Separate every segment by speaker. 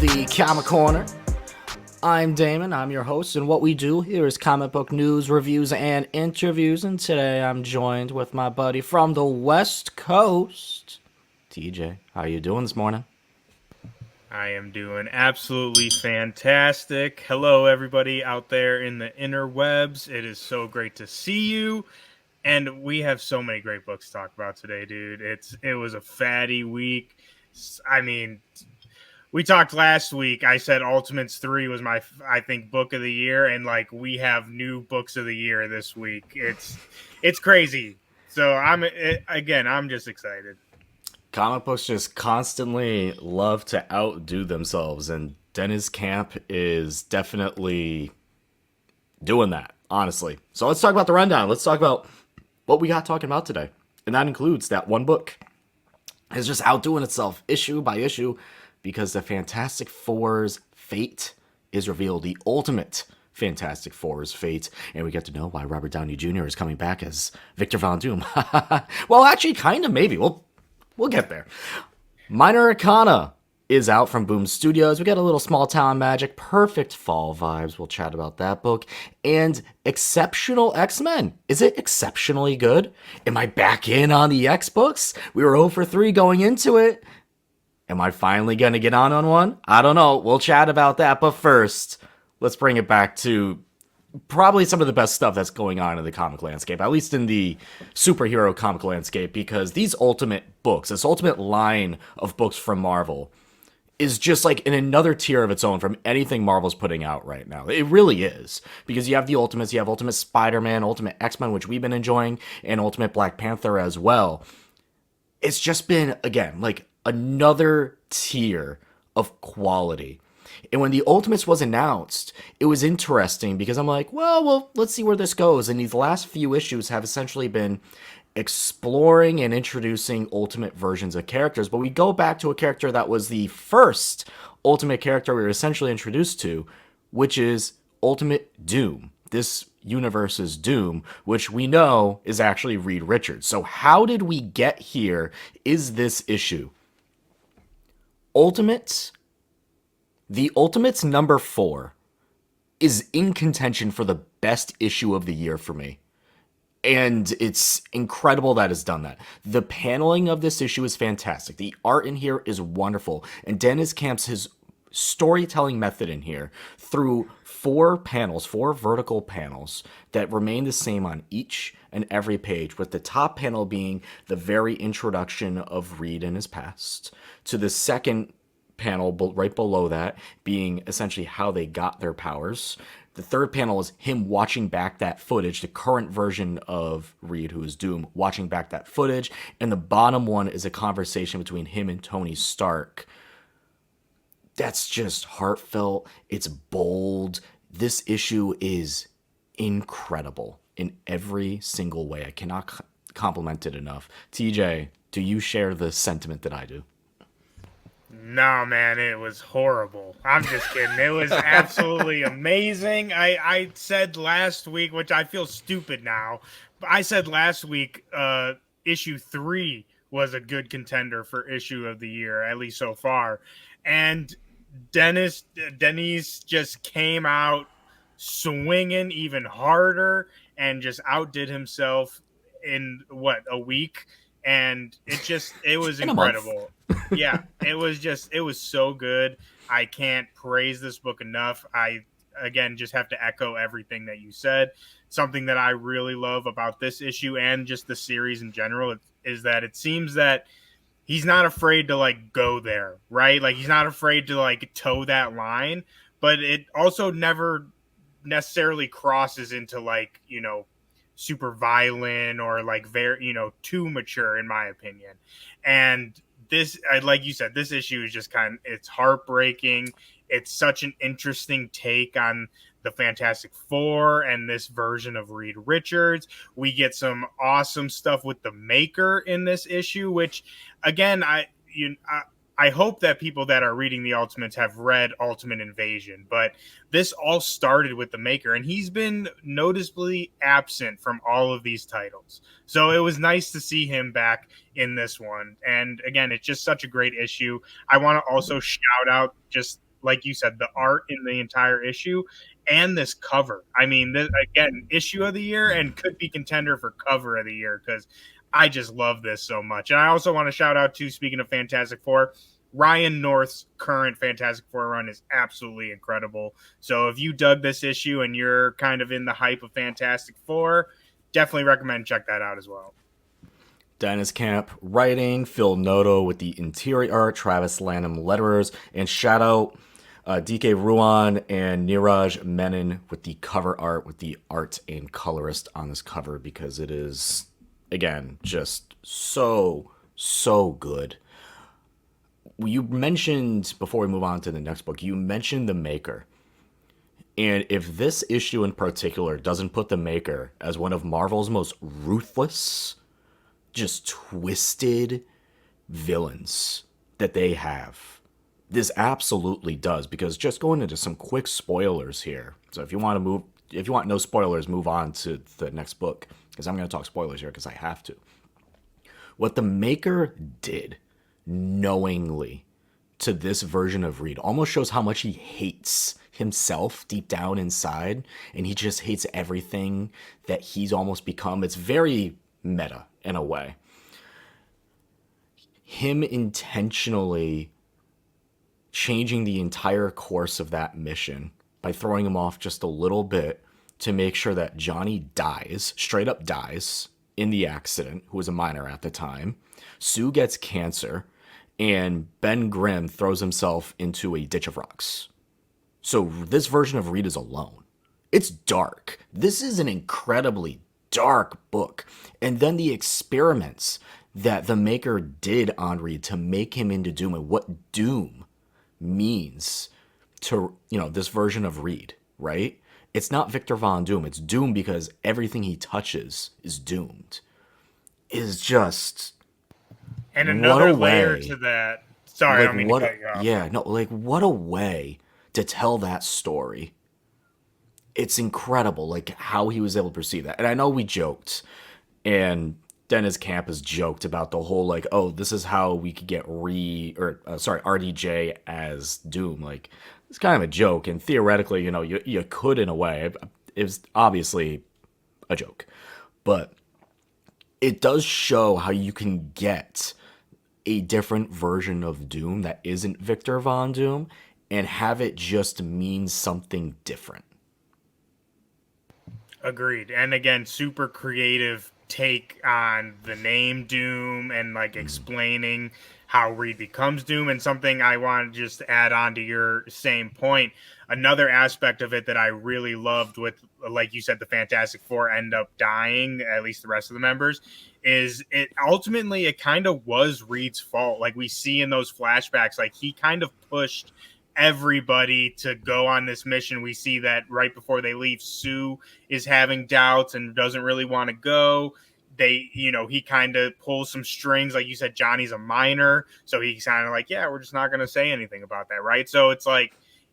Speaker 1: the Comic Corner. I'm Damon, I'm your host, and what we do here is comic book news, reviews, and interviews, and today I'm joined with my buddy from the West Coast, TJ. How you doing this morning?
Speaker 2: I am doing absolutely fantastic. Hello, everybody out there in the interwebs. It is so great to see you. And we have so many great books to talk about today, dude. It was a fatty week. I mean, we talked last week. I said Ultimates 3 was my, I think, book of the year. And like, we have new books of the year this week. It's crazy. So I'm just excited.
Speaker 1: Comic books just constantly love to outdo themselves, and Dennis Camp is definitely doing that, honestly. So let's talk about the rundown. Let's talk about what we got talking about today. And that includes that one book is just outdoing itself issue by issue because the Fantastic Four's fate is revealed. The ultimate Fantastic Four's fate. And we get to know why Robert Downey Jr. is coming back as Victor Von Doom. Well, actually, kind of, maybe. We'll get there. Minor Arcana is out from Boom Studios. We got a little small town magic, perfect fall vibes. We'll chat about that book. And Exceptional X-Men. Is it exceptionally good? Am I back in on the X books? We were 0 for 3 going into it. Am I finally going to get on one? I don't know. We'll chat about that. But first, let's bring it back to probably some of the best stuff that's going on in the comic landscape, at least in the superhero comic landscape, because these ultimate books, this ultimate line of books from Marvel, is just like in another tier of its own from anything Marvel's putting out right now. It really is. Because you have the Ultimates, you have Ultimate Spider-Man, Ultimate X-Men, which we've been enjoying, and Ultimate Black Panther as well. It's just been, again, like another tier of quality. And when the Ultimates was announced, it was interesting because I'm like, well, let's see where this goes. And these last few issues have essentially been exploring and introducing ultimate versions of characters. But we go back to a character that was the first ultimate character we were essentially introduced to, which is Ultimate Doom. This universe's Doom, which we know is actually Reed Richards. So how did we get here is this issue. The Ultimates number 4 is in contention for the best issue of the year for me. And it's incredible that it's done that. The paneling of this issue is fantastic. The art in here is wonderful. And Dennis Camp's his storytelling method in here through 4 vertical panels that remain the same on each and every page, with the top panel being the very introduction of Reed and his past, to the second panel right below that being essentially how they got their powers. The third panel is him watching back that footage, the current version of Reed, who is Doom, watching back that footage. And the bottom one is a conversation between him and Tony Stark. That's just heartfelt. It's bold. This issue is incredible in every single way. I cannot compliment it enough. TJ, do you share the sentiment that I do?
Speaker 2: No, man, it was horrible. I'm just kidding. It was absolutely amazing. I said last week, which I feel stupid now, but I said last week issue 3 was a good contender for issue of the year, at least so far. And Dennis just came out swinging even harder and just outdid himself in a week. And it was incredible. Yeah, it was so good. I can't praise this book enough. I, again, just have to echo everything that you said. Something that I really love about this issue and just the series in general is that it seems that he's not afraid to like go there, right? Like he's not afraid to like toe that line, but it also never necessarily crosses into like, super violent or like very, too mature in my opinion. And this, like you said, this issue is just it's heartbreaking. It's such an interesting take on the Fantastic Four and this version of Reed Richards. We get some awesome stuff with the Maker in this issue, which again, I hope that people that are reading the Ultimates have read Ultimate Invasion, but this all started with the Maker, and he's been noticeably absent from all of these titles. So it was nice to see him back in this one. And again, it's just such a great issue. I want to also shout out just like you said, the art in the entire issue and this cover. I mean, this, again, issue of the year and could be contender for cover of the year because I just love this so much. And I also want to shout out to, speaking of Fantastic Four, Ryan North's current Fantastic Four run is absolutely incredible. So if you dug this issue and you're kind of in the hype of Fantastic Four, definitely recommend check that out as well.
Speaker 1: Dennis Camp writing, Phil Noto with the interior art, Travis Lanham letterers, and shout out DK Ruan and Niraj Menon with the cover art, with the art and colorist on this cover, because it is, again, just so good. You mentioned, before we move on to the next book, you mentioned the Maker. And if this issue in particular doesn't put the Maker as one of Marvel's most ruthless, just twisted villains that they have, this absolutely does. Because just going into some quick spoilers here. So if you want no spoilers, move on to the next book, because I'm going to talk spoilers here because I have to. What the Maker did knowingly to this version of Reed almost shows how much he hates himself deep down inside, and he just hates everything that he's almost become. It's very meta in a way. Him intentionally changing the entire course of that mission by throwing him off just a little bit to make sure that Johnny dies, straight up dies in the accident, who was a minor at the time. Sue gets cancer, and Ben Grimm throws himself into a ditch of rocks. So this version of Reed is alone. It's dark. This is an incredibly dark book. And then the experiments that the Maker did on Reed to make him into Doom, and what Doom means to, this version of Reed, right? It's not Victor Von Doom. It's Doom because everything he touches is doomed. Is just...
Speaker 2: And another layer to that. Sorry, I don't mean to cut you off.
Speaker 1: Yeah, no, what a way to tell that story. It's incredible, how he was able to perceive that. And I know we joked, and Dennis Camp has joked about the whole, this is how we could get RDJ as Doom. It's kind of a joke, and theoretically, you could in a way. It was obviously a joke. But it does show how you can get a different version of Doom that isn't Victor Von Doom and have it just mean something different.
Speaker 2: Agreed. And again, super creative take on the name Doom and explaining how Reed becomes Doom. And something I want to just add on to your same point, another aspect of it that I really loved with, like you said, the Fantastic Four end up dying, at least the rest of the members, is it ultimately, it kind of was Reed's fault. We see in those flashbacks, he kind of pushed everybody to go on this mission. We see that right before they leave, Sue is having doubts and doesn't really want to go. He kind of pulls some strings. Like you said, Johnny's a minor, so he's kind of yeah, we're just not going to say anything about that, right? So it's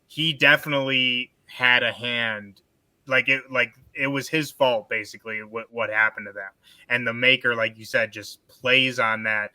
Speaker 2: he definitely had a hand. It was his fault, basically, what happened to them. And the Maker, like you said, just plays on that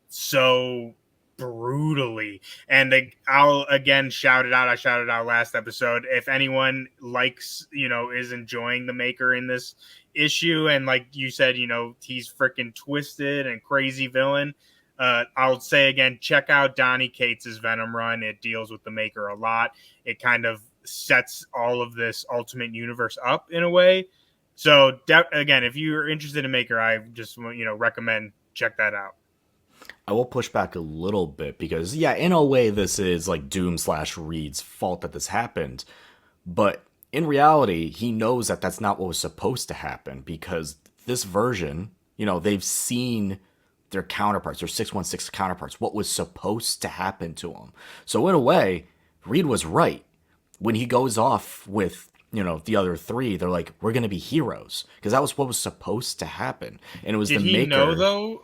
Speaker 2: so brutally. And I'll again shout it out. I shouted out last episode. If anyone likes, is enjoying the Maker in this issue, and like you said, he's freaking twisted and crazy villain, I'll say again, check out Donny Cates' Venom run. It deals with the Maker a lot. It kind of sets all of this Ultimate Universe up in a way. So again, if you're interested in Maker, I just recommend check that out.
Speaker 1: I will push back a little bit because, yeah, in a way, this is Doom / Reed's fault that this happened. But in reality, he knows that that's not what was supposed to happen, because this version, they've seen their counterparts, their 616 counterparts, what was supposed to happen to them. So in a way, Reed was right. When he goes off with, the other three, they're we're going to be heroes, because that was what was supposed to happen. And it was the Maker. Did he
Speaker 2: know, though,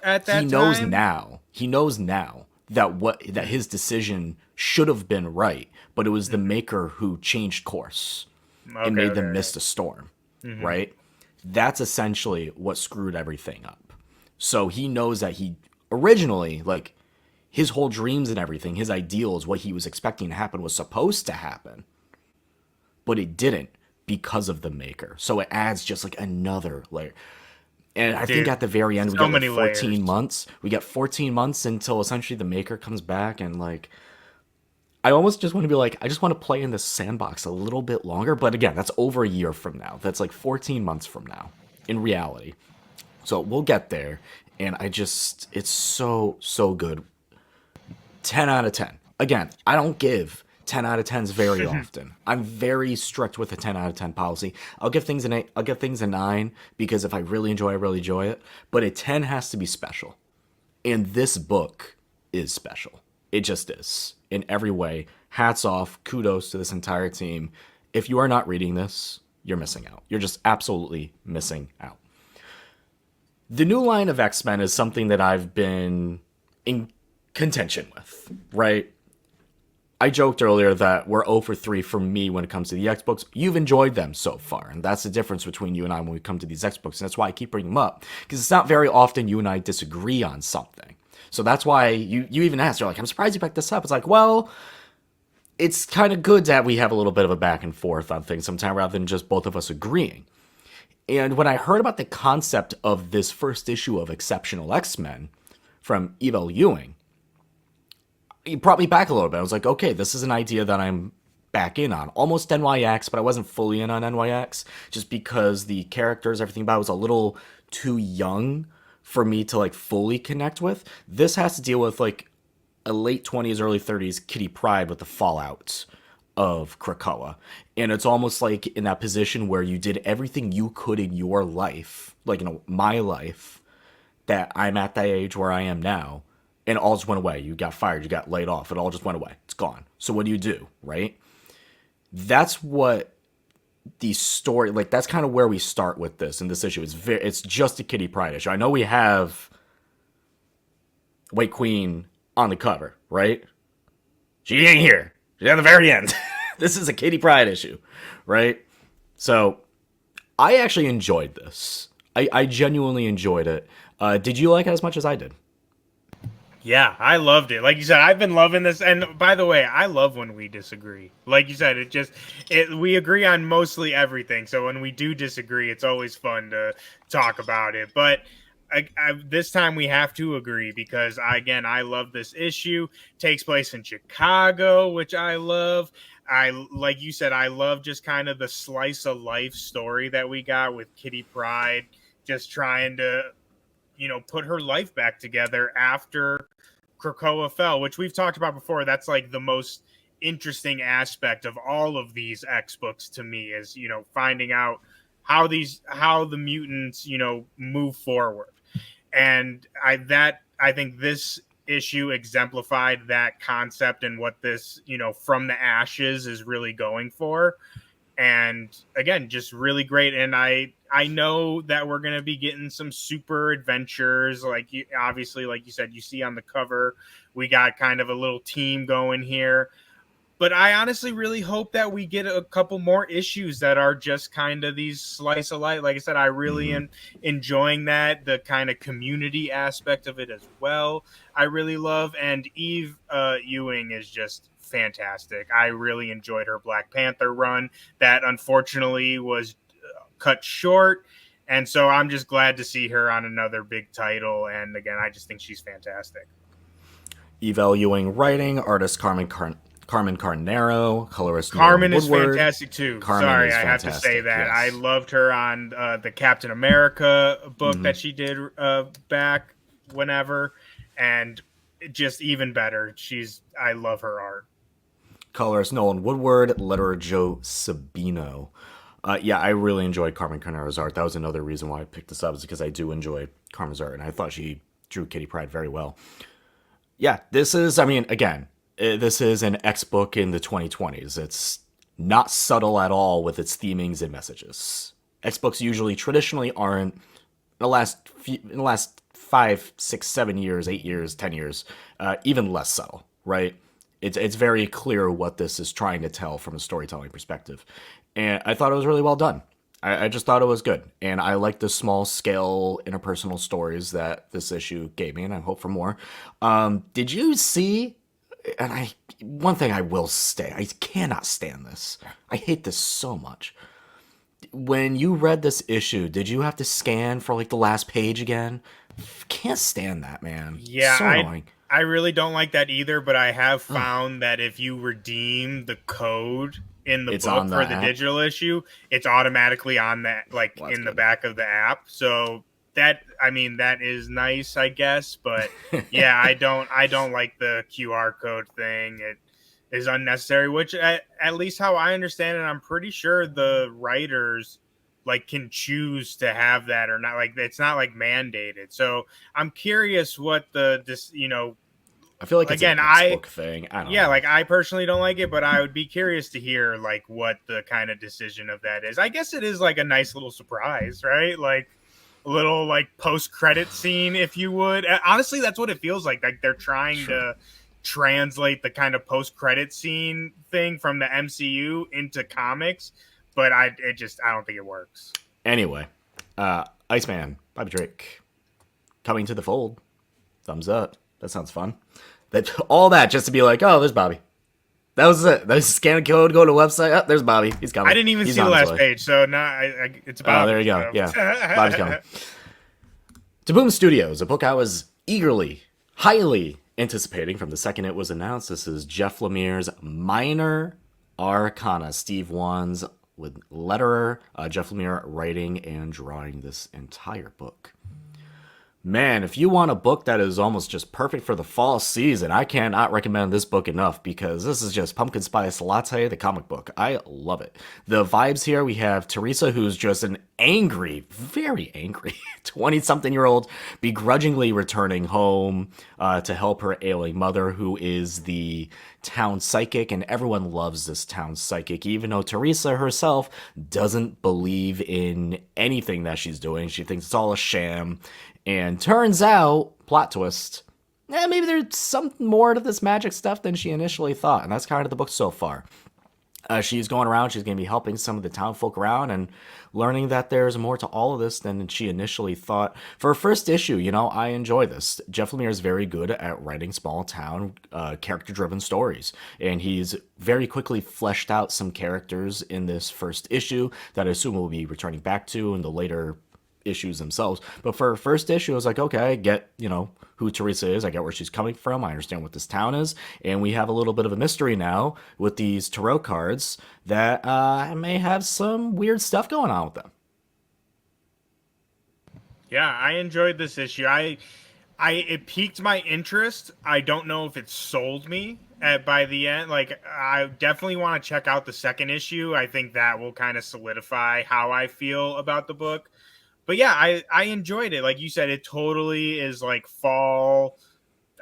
Speaker 2: at that time?
Speaker 1: He knows now that his decision should have been right, but it was the Maker who changed course and made them miss the storm, right? That's essentially what screwed everything up. So he knows that he originally, his whole dreams and everything, his ideals, what he was expecting to happen was supposed to happen, but it didn't because of the Maker. So it adds just like another layer. And I think
Speaker 2: Dude,
Speaker 1: at the very end, we
Speaker 2: so
Speaker 1: get like
Speaker 2: many
Speaker 1: 14
Speaker 2: layers.
Speaker 1: months. We get 14 months until essentially the Maker comes back. And like, I almost just want to be like, I just want to play in this sandbox a little bit longer. But again, that's over a year from now. That's like 14 months from now in reality. So we'll get there. And it's so, so good. 10 out of 10. Again, I don't give 10 out of 10s very often. I'm very strict with a 10 out of 10 policy. I'll give things an 8, I'll give things a 9 because if I really enjoy it. But a 10 has to be special. And this book is special. It just is. In every way. Hats off. Kudos to this entire team. If you are not reading this, you're missing out. You're just absolutely missing out. The new line of X-Men is something that I've been in contention with, right? I joked earlier that we're 0 for 3 for me when it comes to the X books. You've enjoyed them so far, and that's the difference between you and I when we come to these X books, and that's why I keep bringing them up, because it's not very often you and I disagree on something. So that's why you even asked, you're like, I'm surprised you picked this up. It's like, well, it's kind of good that we have a little bit of a back and forth on things sometimes rather than just both of us agreeing. And when I heard about the concept of this first issue of Exceptional X-Men from Evel Ewing, it brought me back a little bit. I was like, okay, this is an idea that I'm back in on. Almost NYX, but I wasn't fully in on NYX just because the characters, everything about it was a little too young for me to like fully connect with. This has to deal with like a late 20s, early 30s Kitty Pryde with the fallout of Krakoa. And it's almost like in that position where you did everything you could in your life, like, you know, my life, that I'm at that age where I am now, and it all just went away. You got fired, you got laid off, it all just went away. It's gone. So what do, right? That's what the story, like, that's kind of where we start with this in this issue. It's just a Kitty Pryde issue. I know we have White Queen on the cover, right? She ain't here. She's at the very end. This is a Kitty Pryde issue, right? So I actually enjoyed this. I genuinely enjoyed it. Did you like it as much as I did?
Speaker 2: Yeah, I loved it. Like you said, I've been loving this. And by the way, I love when we disagree. Like you said, we agree on mostly everything. So when we do disagree, it's always fun to talk about it. But this time we have to agree because I love this issue. It takes place in Chicago, which I love. Like you said, I love just kind of the slice of life story that we got with Kitty Pryde, just trying to, put her life back together after Krakoa fell, which we've talked about before. That's like the most interesting aspect of all of these X books to me is, finding out how the mutants, move forward. And I think this issue exemplified that concept and what this, from the ashes is really going for. And again, just really great. And I know that we're going to be getting some super adventures. Obviously, like you said, you see on the cover, we got kind of a little team going here. But I honestly really hope that we get a couple more issues that are just kind of these slice of life. Like I said, I really am enjoying that, the kind of community aspect of it as well. I really love. And Eve Ewing is just fantastic. I really enjoyed her Black Panther run that unfortunately was cut short. And so I'm just glad to see her on another big title. And again, I just think she's fantastic.
Speaker 1: Evel Ewing writing, artist Carmen Carnero, colorist
Speaker 2: Carmen
Speaker 1: Nolan
Speaker 2: is
Speaker 1: Woodward.
Speaker 2: fantastic too.
Speaker 1: Carmen
Speaker 2: Sorry,
Speaker 1: is
Speaker 2: I have to say
Speaker 1: fantastic,
Speaker 2: that.
Speaker 1: yes.
Speaker 2: I loved her on the Captain America book that she did back whenever, and just even better. I love her art.
Speaker 1: Colorist Nolan Woodward, letterer Joe Sabino. Yeah, I really enjoyed Carmen Carnero's art. That was another reason why I picked this up, is because I do enjoy Carmen's art, and I thought she drew Kitty Pryde very well. Yeah, this is an X book in the 2020s. It's not subtle at all with its themings and messages. X books traditionally aren't. In the last 5, 6, 7 years, 8 years, 10 years, even less subtle, right? It's very clear what this is trying to tell from a storytelling perspective. And I thought it was really well done. I just thought it was good, and I like the small scale interpersonal stories that this issue gave me, and I hope for more. Did you see? And one thing I will say, I cannot stand this. I hate this so much. When you read this issue, did you have to scan for like the last page again? Can't stand that, man.
Speaker 2: Yeah,
Speaker 1: So annoying.
Speaker 2: I really don't like that either, but I have found that if you redeem the code in the
Speaker 1: It's
Speaker 2: book
Speaker 1: on the
Speaker 2: for the
Speaker 1: app.
Speaker 2: digital issue, it's automatically on that, like
Speaker 1: Well, that's
Speaker 2: in the
Speaker 1: good.
Speaker 2: back of the app. So that, I mean, that is nice, I guess. But yeah, I don't like the QR code thing. It is unnecessary. Which, at least how I understand it, I'm pretty sure the writers like can choose to have that or not. Like it's not like mandated. So I'm curious what this,
Speaker 1: I feel like it's an
Speaker 2: again,
Speaker 1: X book thing. I don't
Speaker 2: yeah,
Speaker 1: know.
Speaker 2: like I personally don't like it, but I would be curious to hear like what the kind of decision of that is. I guess it is like a nice little surprise, right? Like a little like post credit scene, if you would. Honestly, that's what it feels like. Like they're trying
Speaker 1: Sure.
Speaker 2: to translate the kind of post credit scene thing from the MCU into comics, but I don't think it works.
Speaker 1: Anyway, Iceman, Bobby Drake, coming to the fold. Thumbs up. That sounds fun. That all that just to be like, oh, there's Bobby. That was it. There's scan a code, go to a website. Oh, there's Bobby. He's coming.
Speaker 2: I didn't even
Speaker 1: He's
Speaker 2: see the
Speaker 1: on his
Speaker 2: last
Speaker 1: way.
Speaker 2: page, so now it's
Speaker 1: Oh,
Speaker 2: about
Speaker 1: there you go. Yeah, Bobby's coming. To Boom Studios, a book I was eagerly, highly anticipating from the second it was announced. This is Jeff Lemire's Minor Arcana. Steve Wands with letterer, Jeff Lemire writing and drawing this entire book. Man, if you want a book that is almost just perfect for the fall season, I cannot recommend this book enough because this is just Pumpkin Spice Latte, the comic book. I love it. The vibes here, we have Teresa, who's just an angry, very angry 20-something-year-old begrudgingly returning home to help her ailing mother, who is the town psychic, and everyone loves this town psychic, even though Teresa herself doesn't believe in anything that she's doing. She thinks it's all a sham. And turns out, plot twist, maybe there's some more to this magic stuff than she initially thought. And that's kind of the book so far. She's going around, she's going to be helping some of the town folk around and learning that there's more to all of this than she initially thought. For her first issue, I enjoy this. Jeff Lemire is very good at writing small town, character-driven stories. And he's very quickly fleshed out some characters in this first issue that I assume we'll be returning back to in the later issues themselves. But for first issue, I was like, okay, I get, who Teresa is. I get where she's coming from. I understand what this town is. And we have a little bit of a mystery now with these tarot cards that may have some weird stuff going on with them.
Speaker 2: Yeah, I enjoyed this issue. It piqued my interest. I don't know if it sold me by the end. Like, I definitely want to check out the second issue. I think that will kind of solidify how I feel about the book. But yeah, I enjoyed it. Like you said, it totally is like fall.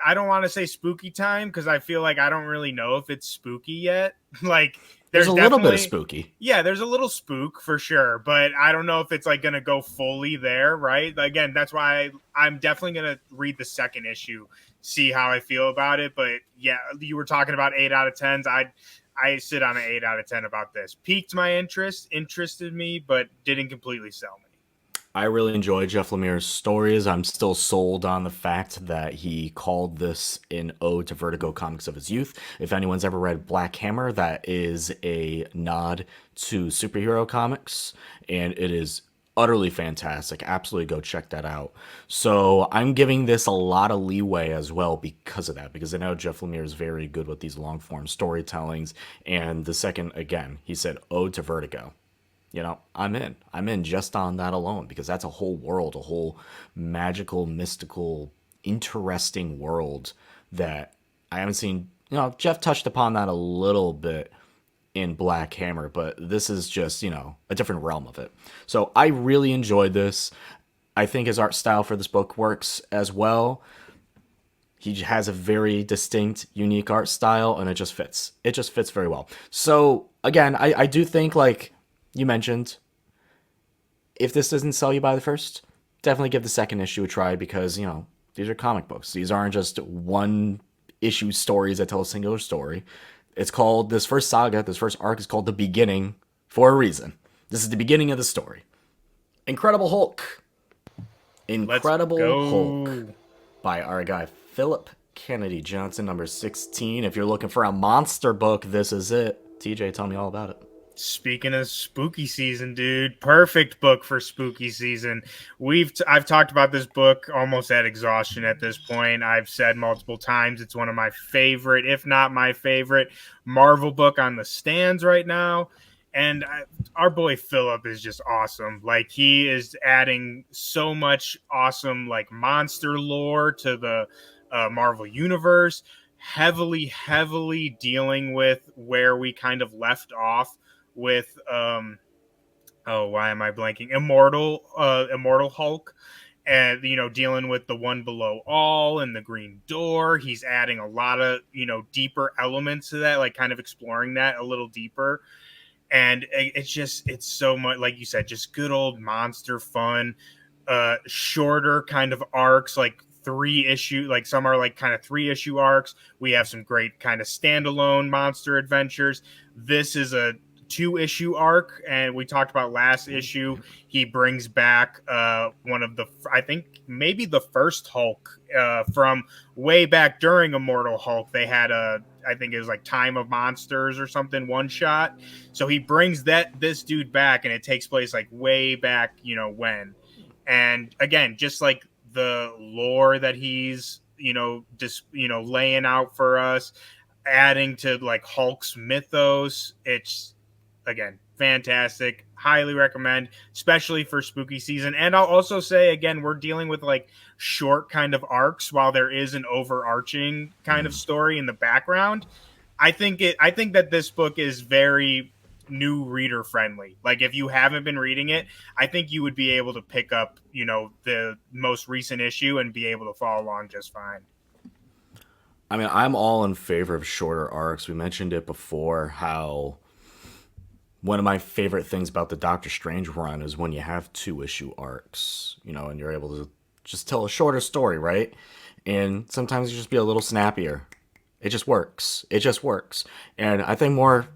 Speaker 2: I don't want to say spooky time because I feel like I don't really know if it's spooky yet. Like
Speaker 1: There's
Speaker 2: there's
Speaker 1: a little bit of
Speaker 2: definitely
Speaker 1: spooky.
Speaker 2: yeah, there's a little spook for sure, but I don't know if it's like gonna go fully there, right? Again, that's why I'm definitely gonna read the second issue, see how I feel about it. But yeah, you were talking about 8 out of 10s. I sit on an 8 out of 10 about this. Piqued my interest, interested me, but didn't completely sell me.
Speaker 1: I really enjoy Jeff Lemire's stories. I'm still sold on the fact that he called this an ode to Vertigo comics of his youth. If anyone's ever read Black Hammer, that is a nod to superhero comics, and it is utterly fantastic. Absolutely go check that out. So I'm giving this a lot of leeway as well because of that, because I know Jeff Lemire is very good with these long form storytellings. And the second, again, he said ode to Vertigo. I'm in. I'm in just on that alone because that's a whole world, a whole magical, mystical, interesting world that I haven't seen. Jeff touched upon that a little bit in Black Hammer, but this is just, a different realm of it. So I really enjoyed this. I think his art style for this book works as well. He has a very distinct, unique art style, and it just fits. It just fits very well. So again, I do think, like you mentioned, if this doesn't sell you by the first, definitely give the second issue a try because, these are comic books. These aren't just one issue stories that tell a singular story. It's called, this first saga, this first arc is called The Beginning for a reason. This is the beginning of the story. Incredible Hulk. Incredible Hulk by our guy Philip Kennedy Johnson, number 16. If you're looking for a monster book, this is it. TJ, tell me all about it.
Speaker 2: Speaking of spooky season, dude, perfect book for spooky season. I've talked about this book almost at exhaustion at this point. I've said multiple times it's one of my favorite, if not my favorite, Marvel book on the stands right now. And our boy Philip is just awesome. Like, he is adding so much awesome like monster lore to the Marvel universe. Heavily dealing with where we kind of left off with why am I blanking? Immortal Hulk, and dealing with the One Below All and the Green Door. He's adding a lot of deeper elements to that, like kind of exploring that a little deeper. And it's so much, like you said, just good old monster fun. Shorter kind of arcs, like 3-issue, like some are like kind of 3-issue arcs. We have some great kind of standalone monster adventures. This is a 2-issue arc, and we talked about last issue. He brings back one of the, I think maybe the first Hulk from way back during Immortal Hulk. They had I think it was like Time of Monsters or something, one shot. So he brings this dude back, and it takes place like way back, when. And again, just like the lore that he's laying out for us, adding to like Hulk's mythos. It's, again, fantastic. Highly recommend, especially for spooky season. And I'll also say, again, we're dealing with like short kind of arcs while there is an overarching kind of story in the background. I think that this book is very new reader friendly. Like, if you haven't been reading it, I think you would be able to pick up, the most recent issue and be able to follow along just fine.
Speaker 1: I mean, I'm all in favor of shorter arcs. We mentioned it before, how one of my favorite things about the Doctor Strange run is when you have 2-issue arcs, and you're able to just tell a shorter story, right? And sometimes you just be a little snappier. It just works. And I think more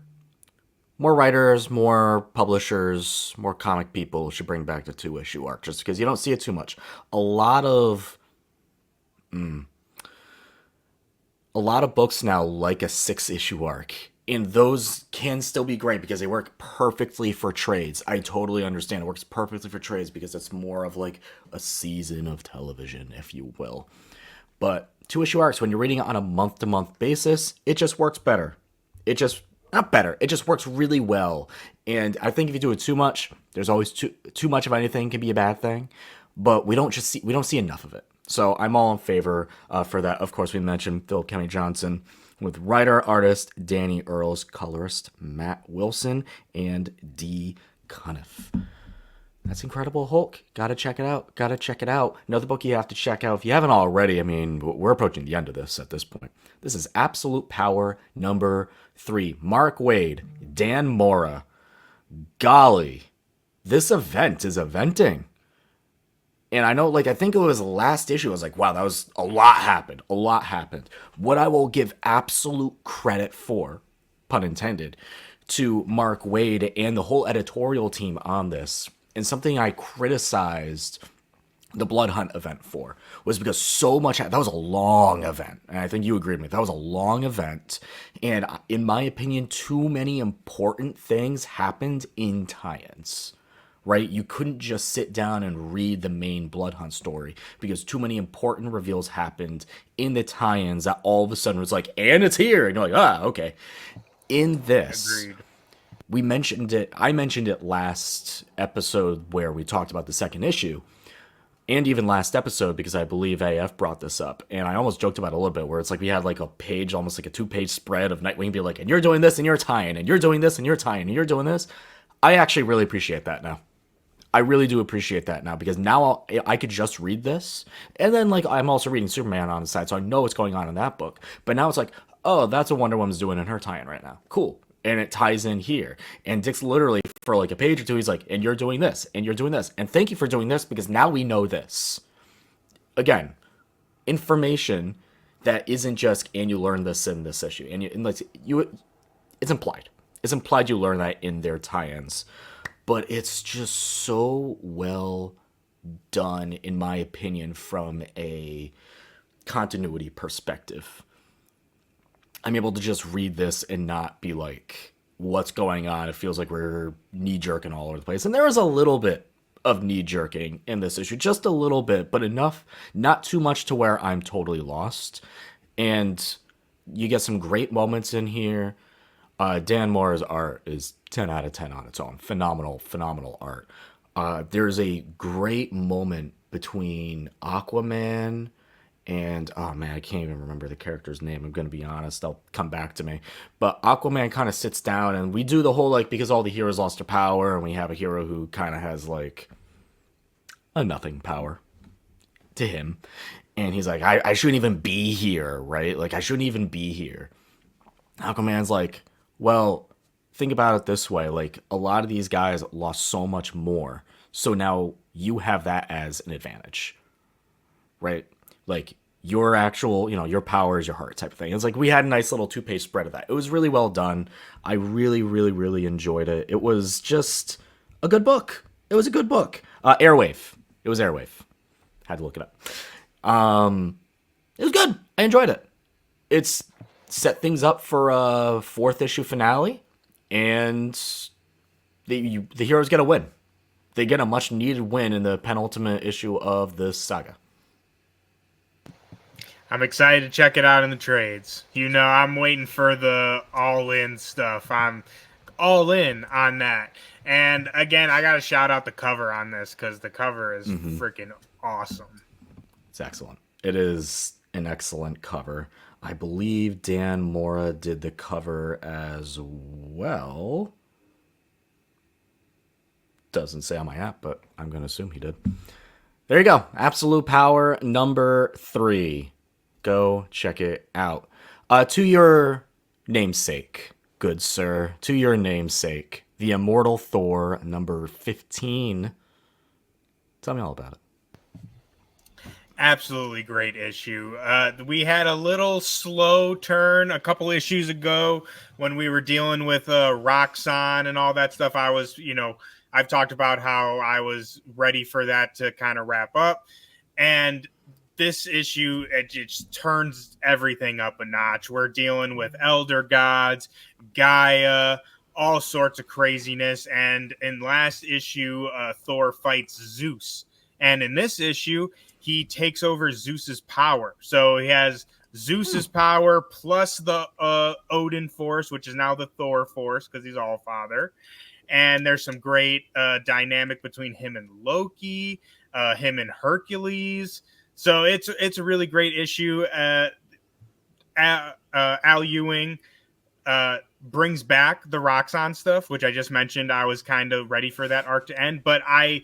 Speaker 1: writers, more publishers, more comic people should bring back the 2-issue arc, just because you don't see it too much. A lot of books now like a 6-issue arc, and those can still be great because they work perfectly for trades. I totally understand. It works perfectly for trades because it's more of like a season of television, if you will. But 2-issue arcs, when you're reading it on a month-to-month basis, it just works better. It just works really well. And I think if you do it too much, there's always too much of anything can be a bad thing. But we don't see enough of it. So I'm all in favor for that. Of course, we mentioned Philip Kennedy Johnson, with writer-artist Danny Earls, colorist Matt Wilson, and D. Cuniff. That's Incredible Hulk. Gotta check it out. Another book you have to check out if you haven't already. I mean, we're approaching the end of this at this point. This is Absolute Power number 3. Mark Waid, Dan Mora. Golly, this event is eventing. And I know, like, I think it was the last issue. I was like, wow, that was a lot happened. What I will give absolute credit for, pun intended, to Mark Waid and the whole editorial team on this, and something I criticized the Blood Hunt event for, was because so much, that was a long event. And I think you agreed with me. That was a long event. And in my opinion, too many important things happened in tie-ins. Right? You couldn't just sit down and read the main Blood Hunt story because too many important reveals happened in the tie-ins that all of a sudden was like, and it's here. And you're like, okay. In this, agreed. I mentioned it last episode where we talked about the second issue, and even last episode because I believe AF brought this up. And I almost joked about it a little bit where it's like we had like a page, almost like a 2-page spread of Nightwing be like, and you're doing this and you're tying, and you're doing this and you're tying, and you're doing this. I actually really appreciate that now. I really do appreciate that now because now I could just read this, and then like I'm also reading Superman on the side, so I know what's going on in that book. But now it's like, oh, that's what Wonder Woman's doing in her tie-in right now. Cool. And it ties in here. And Dick's literally for like a page or two, he's like, and you're doing this, and you're doing this, and thank you for doing this because now we know this. Again, information that isn't just, and you learn this in this issue, and it's implied. It's implied you learn that in their tie-ins. but it's just so well done, in my opinion, from a continuity perspective. I'm able to just read this and not be like, what's going on? It feels like we're knee jerking all over the place. And there is a little bit of knee jerking in this issue, just a little bit, but enough, not too much to where I'm totally lost. And you get some great moments in here. Dan Mora's art is 10 out of 10 on its own. Phenomenal, phenomenal art. There's a great moment between Aquaman and, oh man, I can't even remember the character's name. I'm going to be honest. They'll come back to me. But Aquaman kind of sits down and we do the whole, like, because all the heroes lost their power and we have a hero who kind of has, like, a nothing power to him. And he's like, I shouldn't even be here, right? Like, I shouldn't even be here. Aquaman's like, well, think about it this way. Like, a lot of these guys lost so much more. So now you have that as an advantage, right? Like, your actual, your power is your heart type of thing. It's like we had a nice little two-page spread of that. It was really well done. I really, really, really enjoyed it. It was just a good book. It was a good book. Airwave. It was Airwave. Had to look it up. It was good. I enjoyed it. It's set things up for a 4th issue finale, and the heroes get a win. They get a much needed win in the penultimate issue of this saga.
Speaker 2: I'm excited to check it out in the trades. I'm waiting for the all-in stuff. I'm all in on that. And again, I got to shout out the cover on this because the cover is freaking awesome.
Speaker 1: It's excellent. It is an excellent cover. I believe Dan Mora did the cover as well. Doesn't say on my app, but I'm going to assume he did. There you go. Absolute Power number 3. Go check it out. To your namesake, good sir. To your namesake, the Immortal Thor number 15. Tell me all about it.
Speaker 2: Absolutely great issue. We had a little slow turn a couple issues ago when we were dealing with Roxxon and all that stuff. I was, I've talked about how I was ready for that to kind of wrap up. And this issue, it just turns everything up a notch. We're dealing with elder gods, Gaia, all sorts of craziness. And in last issue, Thor fights Zeus. And in this issue, he takes over Zeus's power. So he has Zeus's power plus the Odin force, which is now the Thor force because he's all father. And there's some great dynamic between him and Loki, him and Hercules. So it's a really great issue. Al Ewing brings back the Roxxon stuff, which I just mentioned. I was kind of ready for that arc to end, but I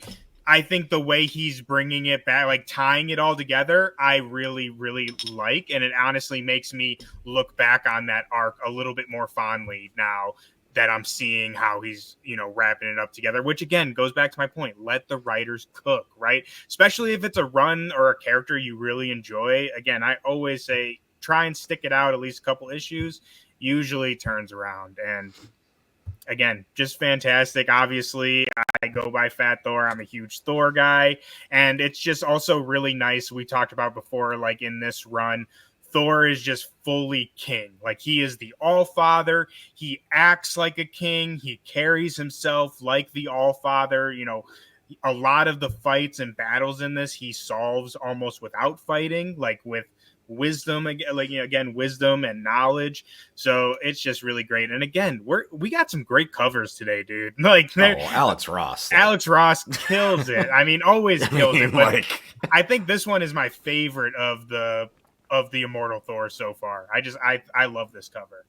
Speaker 2: think the way he's bringing it back, like tying it all together, I really, really like. And it honestly makes me look back on that arc a little bit more fondly now that I'm seeing how he's, wrapping it up together, which again goes back to my point. Let the writers cook, right? Especially if it's a run or a character you really enjoy. Again, I always say, try and stick it out at least a couple issues, usually turns around. And again, just fantastic. Obviously, I go by Fat Thor. I'm a huge Thor guy. And it's just also really nice. We talked about before, like in this run, Thor is just fully king. Like he is the All-Father. He acts like a king. He carries himself like the All-Father. A lot of the fights and battles in this, he solves almost without fighting, like with wisdom, again, wisdom and knowledge. So it's just really great. And again, we got some great covers today, dude.
Speaker 1: Alex Ross.
Speaker 2: Alex Ross kills it. I mean, always kills it. But I think this one is my favorite of the Immortal Thor so far. I love this cover.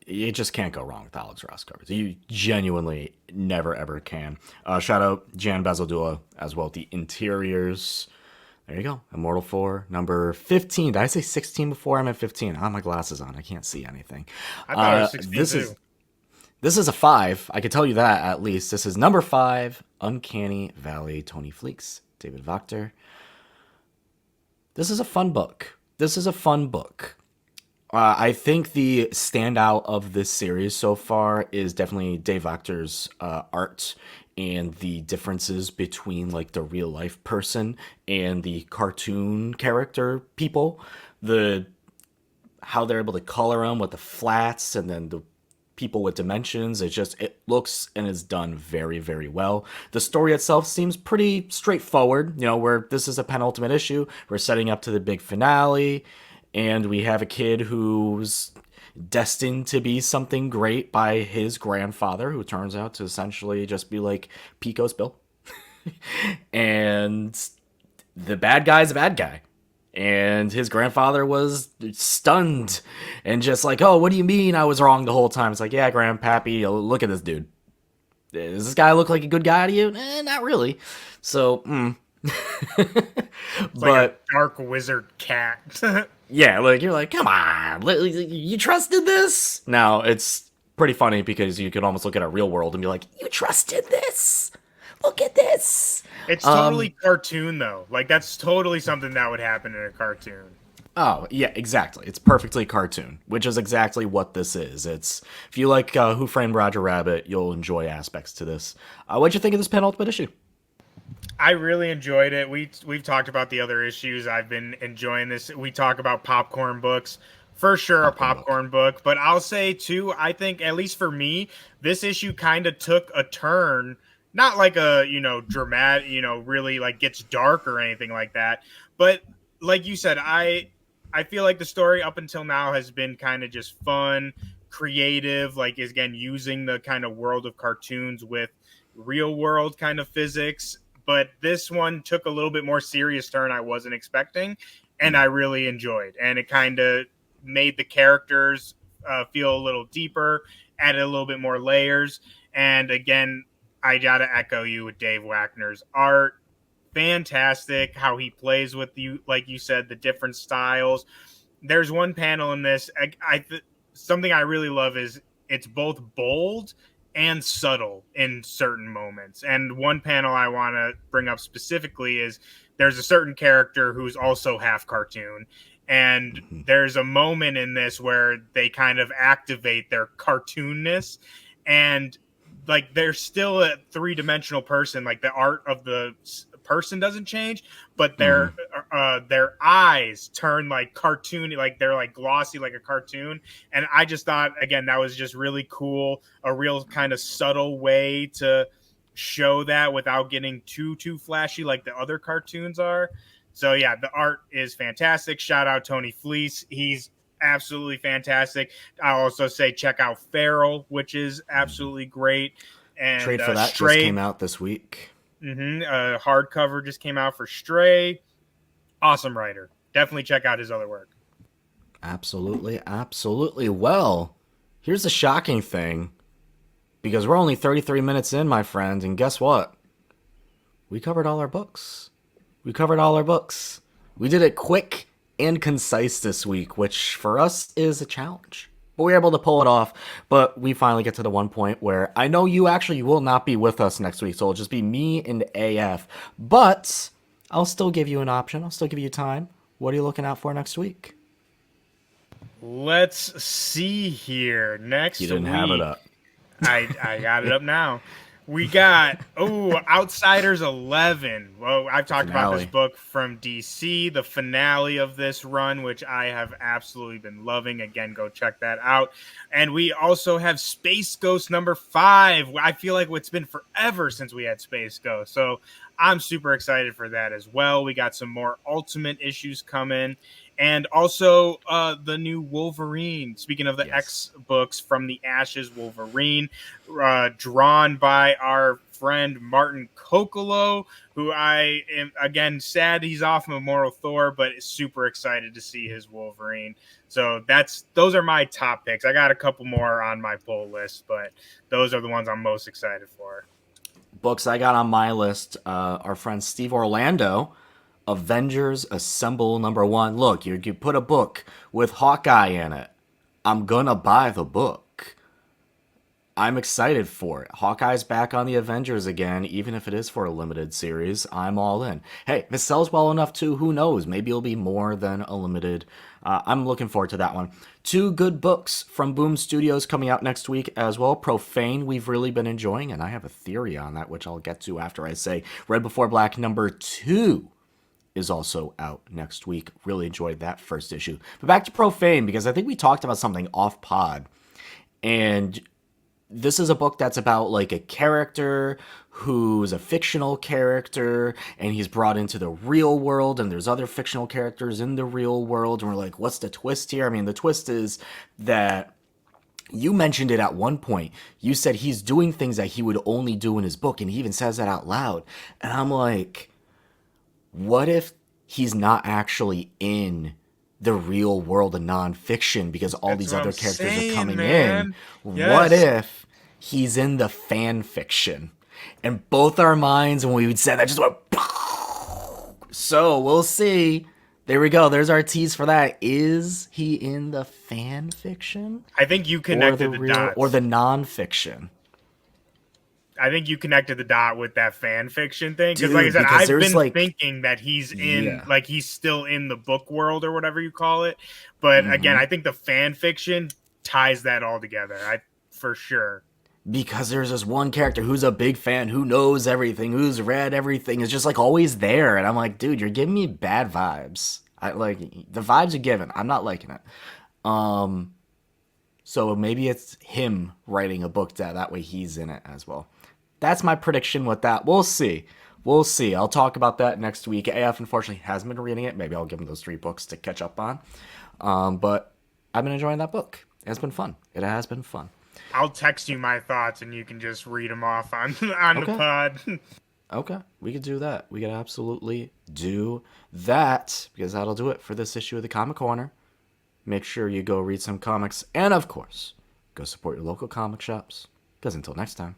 Speaker 1: You just can't go wrong with Alex Ross covers. You genuinely never ever can. Shout out Jan Bazaldua as well. The interiors. There you go. Immortal Thor number 15. Did I say 16 before? I'm at 15. I have my glasses on. I can't see anything.
Speaker 2: I thought it was 16 too.
Speaker 1: This is a 5. I can tell you that at least. This is number 5. Uncanny Valley. Tony Fleeks. David Wachter. This is a fun book. I think the standout of this series so far is definitely Dave Vector's art and the differences between like the real life person and the cartoon character people. The how they're able to color them with the flats and then the people with dimensions. It looks and is done very, very well. The story itself seems pretty straightforward. You know, where this is a penultimate issue, we're setting up to the big finale, and we have a kid who's destined to be something great by his grandfather, who turns out to essentially just be like Pico's Bill. And the bad guy's a bad guy. And his grandfather was stunned and just like, oh, what do you mean I was wrong the whole time? It's like, yeah, Grandpappy, look at this dude. Does this guy look like a good guy to you? Not really. So,
Speaker 2: It's like a dark wizard cat.
Speaker 1: yeah, like you're like, come on, you trusted this? Now it's pretty funny because you could almost look at a real world and be like, you trusted this? Look at this.
Speaker 2: It's totally cartoon though. Like that's totally something that would happen in a cartoon.
Speaker 1: Oh, yeah, exactly. It's perfectly cartoon, which is exactly what this is. It's if you like Who Framed Roger Rabbit, you'll enjoy aspects to this. What'd you think of this penultimate issue?
Speaker 2: I really enjoyed it. We've talked about the other issues. I've been enjoying this. We talk about popcorn books. For sure, a popcorn book. But I'll say, too, I think, at least for me, this issue kind of took a turn. Not like a, dramatic, really like gets dark or anything like that. But like you said, I feel like the story up until now has been kind of just fun, creative, like, is again, using the kind of world of cartoons with real world kind of physics. But this one took a little bit more serious turn I wasn't expecting, and I really enjoyed. And it kind of made the characters feel a little deeper, added a little bit more layers. And again, I gotta echo you with Dave Wagner's art. Fantastic how he plays with you, like you said, the different styles. There's one panel in this. Something I really love is it's both bold and subtle in certain moments. And one panel I want to bring up specifically is there's a certain character who's also half cartoon. And there's a moment in this where they kind of activate their cartoonness, and like they're still a three-dimensional person. Like the art of the person doesn't change, but their eyes turn like cartoony, like they're like glossy like a cartoon. And I just thought, again, that was just really cool, a real kind of subtle way to show that without getting too flashy like the other cartoons are. So yeah, the art is fantastic. Shout out Tony Fleece, he's absolutely fantastic. I'll also say check out Feral, which is absolutely great. And
Speaker 1: Trade for that
Speaker 2: Stray
Speaker 1: just came out this week.
Speaker 2: Hardcover just came out for Stray. Awesome writer. Definitely check out his other work.
Speaker 1: Absolutely, absolutely. Well, here's the shocking thing, because we're only 33 minutes in, my friend, and guess what? We covered all our books. We did it quick and concise this week, which for us is a challenge. But we were able to pull it off. But we finally get to the one point where I know you will not be with us next week, so it'll just be me and AF. But I'll still give you an option. I'll still give you time. What are you looking out for next week?
Speaker 2: Let's see here. Next week.
Speaker 1: You didn't have it up.
Speaker 2: I got it up now. We got, Outsiders 11. Well, I've talked about this book from DC, the finale of this run, which I have absolutely been loving. Again, go check that out. And we also have Space Ghost number 5. I feel like it's been forever since we had Space Ghost. So I'm super excited for that as well. We got some more Ultimate issues coming. And also the new Wolverine. Speaking of the X books, From the Ashes Wolverine, drawn by our friend Martin Kokolo, who I am, again, sad he's off of Immortal Thor, but super excited to see his Wolverine. So those are my top picks. I got a couple more on my pull list, but those are the ones I'm most excited for.
Speaker 1: Books I got on my list, our friend Steve Orlando, Avengers Assemble number 1. Look, you put a book with Hawkeye in it. I'm gonna buy the book. I'm excited for it. Hawkeye's back on the Avengers again, even if it is for a limited series. I'm all in. Hey, if it sells well enough too, who knows? Maybe it'll be more than a limited. I'm looking forward to that one. 2 good books from Boom Studios coming out next week as well. Profane, we've really been enjoying, and I have a theory on that, which I'll get to after I say Red Before Black #2 is also out next week. Really enjoyed that first issue. But back to Profane, because I think we talked about something off pod. And this is a book that's about like a character who's a fictional character and he's brought into the real world, and there's other fictional characters in the real world. And we're like, what's the twist here? I mean, the twist is that you mentioned it at one point. You said he's doing things that he would only do in his book, and he even says that out loud. And I'm like, what if he's not actually in the real world of nonfiction because all
Speaker 2: That's
Speaker 1: these
Speaker 2: what
Speaker 1: other
Speaker 2: I'm
Speaker 1: characters
Speaker 2: saying,
Speaker 1: are coming
Speaker 2: man.
Speaker 1: in?
Speaker 2: Yes.
Speaker 1: What if he's in the fan fiction? And both our minds, when we would say that, just went. So we'll see. There we go. There's our tease for that. Is he in the fan fiction?
Speaker 2: I think you connected the dots.
Speaker 1: Or the nonfiction?
Speaker 2: I think you connected the dot with that fan fiction thing. Because,
Speaker 1: Dude,
Speaker 2: like I said,
Speaker 1: because
Speaker 2: I've
Speaker 1: there's,
Speaker 2: been
Speaker 1: like-
Speaker 2: thinking that he's in,
Speaker 1: Yeah.
Speaker 2: like, he's still in the book world or whatever you call it. But again, I think the fan fiction ties that all together. For sure.
Speaker 1: Because there's this one character who's a big fan, who knows everything, who's read everything, is just like always there. And I'm like, dude, you're giving me bad vibes. The vibes are given. I'm not liking it. So maybe it's him writing a book that way he's in it as well. That's my prediction with that. We'll see. We'll see. I'll talk about that next week. AF, unfortunately, hasn't been reading it. Maybe I'll give him those 3 books to catch up on. But I've been enjoying that book. It's been fun. It has been fun.
Speaker 2: I'll text you my thoughts and you can just read them off on the pod.
Speaker 1: Okay, we could do that. We could absolutely do that, because that'll do it for this issue of the Comic Corner. Make sure you go read some comics, and of course, go support your local comic shops. Because until next time.